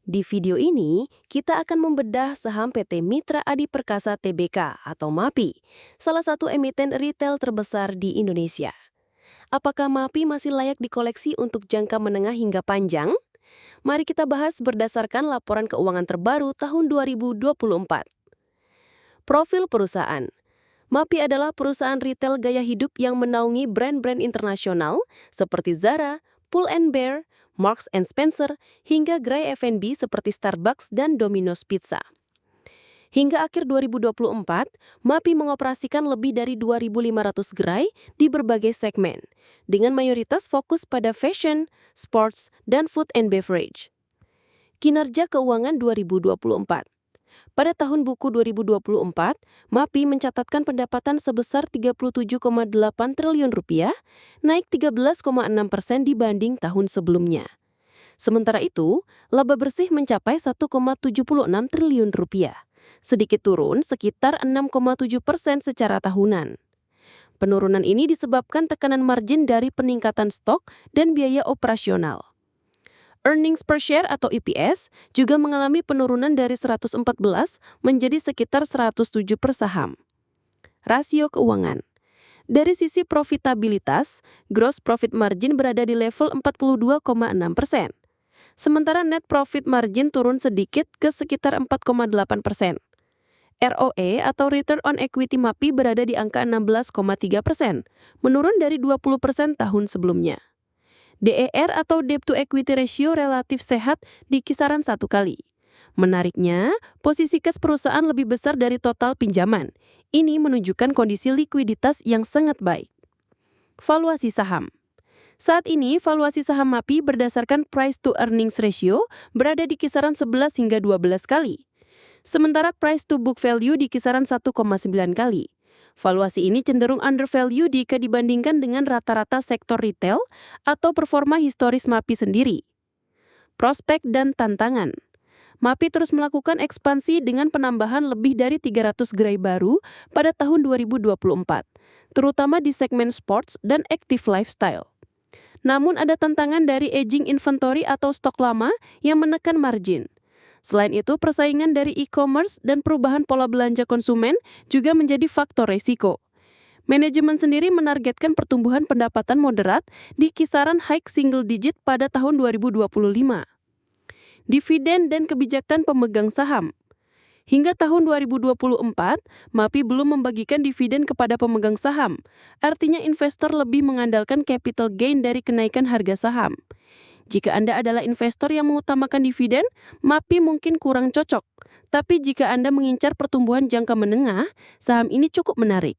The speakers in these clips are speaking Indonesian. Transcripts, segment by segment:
Di video ini, kita akan membedah saham PT Mitra Adi Perkasa Tbk atau MAPI, salah satu emiten retail terbesar di Indonesia. Apakah MAPI masih layak dikoleksi untuk jangka menengah hingga panjang? Mari kita bahas berdasarkan laporan keuangan terbaru tahun 2024. Profil perusahaan. MAPI adalah perusahaan retail gaya hidup yang menaungi brand-brand internasional seperti Zara, Pull & Bear, Marks & Spencer, hingga gerai F&B seperti Starbucks dan Domino's Pizza. Hingga akhir 2024, MAPI mengoperasikan lebih dari 2.500 gerai di berbagai segmen, dengan mayoritas fokus pada fashion, sports, dan food and beverage. Kinerja keuangan 2024. Pada tahun buku 2024, MAPI mencatatkan pendapatan sebesar Rp37,8 triliun, naik 13,6% dibanding tahun sebelumnya. Sementara itu, laba bersih mencapai Rp1,76 triliun, sedikit turun sekitar 6,7% secara tahunan. Penurunan ini disebabkan tekanan margin dari peningkatan stok dan biaya operasional. Earnings per share atau EPS juga mengalami penurunan dari 114 menjadi sekitar 107 per saham. Rasio keuangan. Dari sisi profitabilitas, gross profit margin berada di level 42,6%. Sementara net profit margin turun sedikit ke sekitar 4,8%. ROE atau return on equity MAPI berada di angka 16,3%, menurun dari 20% tahun sebelumnya. DER atau debt to equity ratio relatif sehat di kisaran 1 kali. Menariknya, posisi kas perusahaan lebih besar dari total pinjaman. Ini menunjukkan kondisi likuiditas yang sangat baik. Valuasi saham. Saat ini, valuasi saham MAPI berdasarkan price to earnings ratio berada di kisaran 11 hingga 12 kali. Sementara price to book value di kisaran 1,9 kali. Valuasi ini cenderung undervalue jika dibandingkan dengan rata-rata sektor retail atau performa historis MAPI sendiri. Prospek dan tantangan. MAPI terus melakukan ekspansi dengan penambahan lebih dari 300 gerai baru pada tahun 2024, terutama di segmen sports dan active lifestyle. Namun ada tantangan dari aging inventory atau stok lama yang menekan margin. Selain itu, persaingan dari e-commerce dan perubahan pola belanja konsumen juga menjadi faktor resiko. Manajemen sendiri menargetkan pertumbuhan pendapatan moderat di kisaran high single digit pada tahun 2025. Dividen dan kebijakan pemegang saham. Hingga tahun 2024, MAPI belum membagikan dividen kepada pemegang saham. Artinya investor lebih mengandalkan capital gain dari kenaikan harga saham. Jika Anda adalah investor yang mengutamakan dividen, MAPI mungkin kurang cocok. Tapi jika Anda mengincar pertumbuhan jangka menengah, saham ini cukup menarik.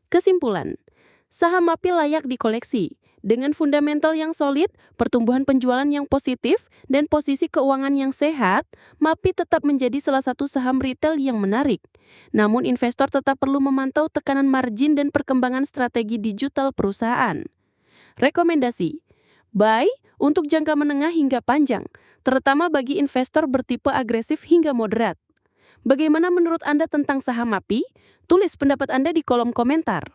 Kesimpulan, saham MAPI layak dikoleksi. Dengan fundamental yang solid, pertumbuhan penjualan yang positif, dan posisi keuangan yang sehat, MAPI tetap menjadi salah satu saham retail yang menarik. Namun investor tetap perlu memantau tekanan margin dan perkembangan strategi digital perusahaan. Rekomendasi, buy untuk jangka menengah hingga panjang, terutama bagi investor bertipe agresif hingga moderat. Bagaimana menurut Anda tentang saham MAPI? Tulis pendapat Anda di kolom komentar.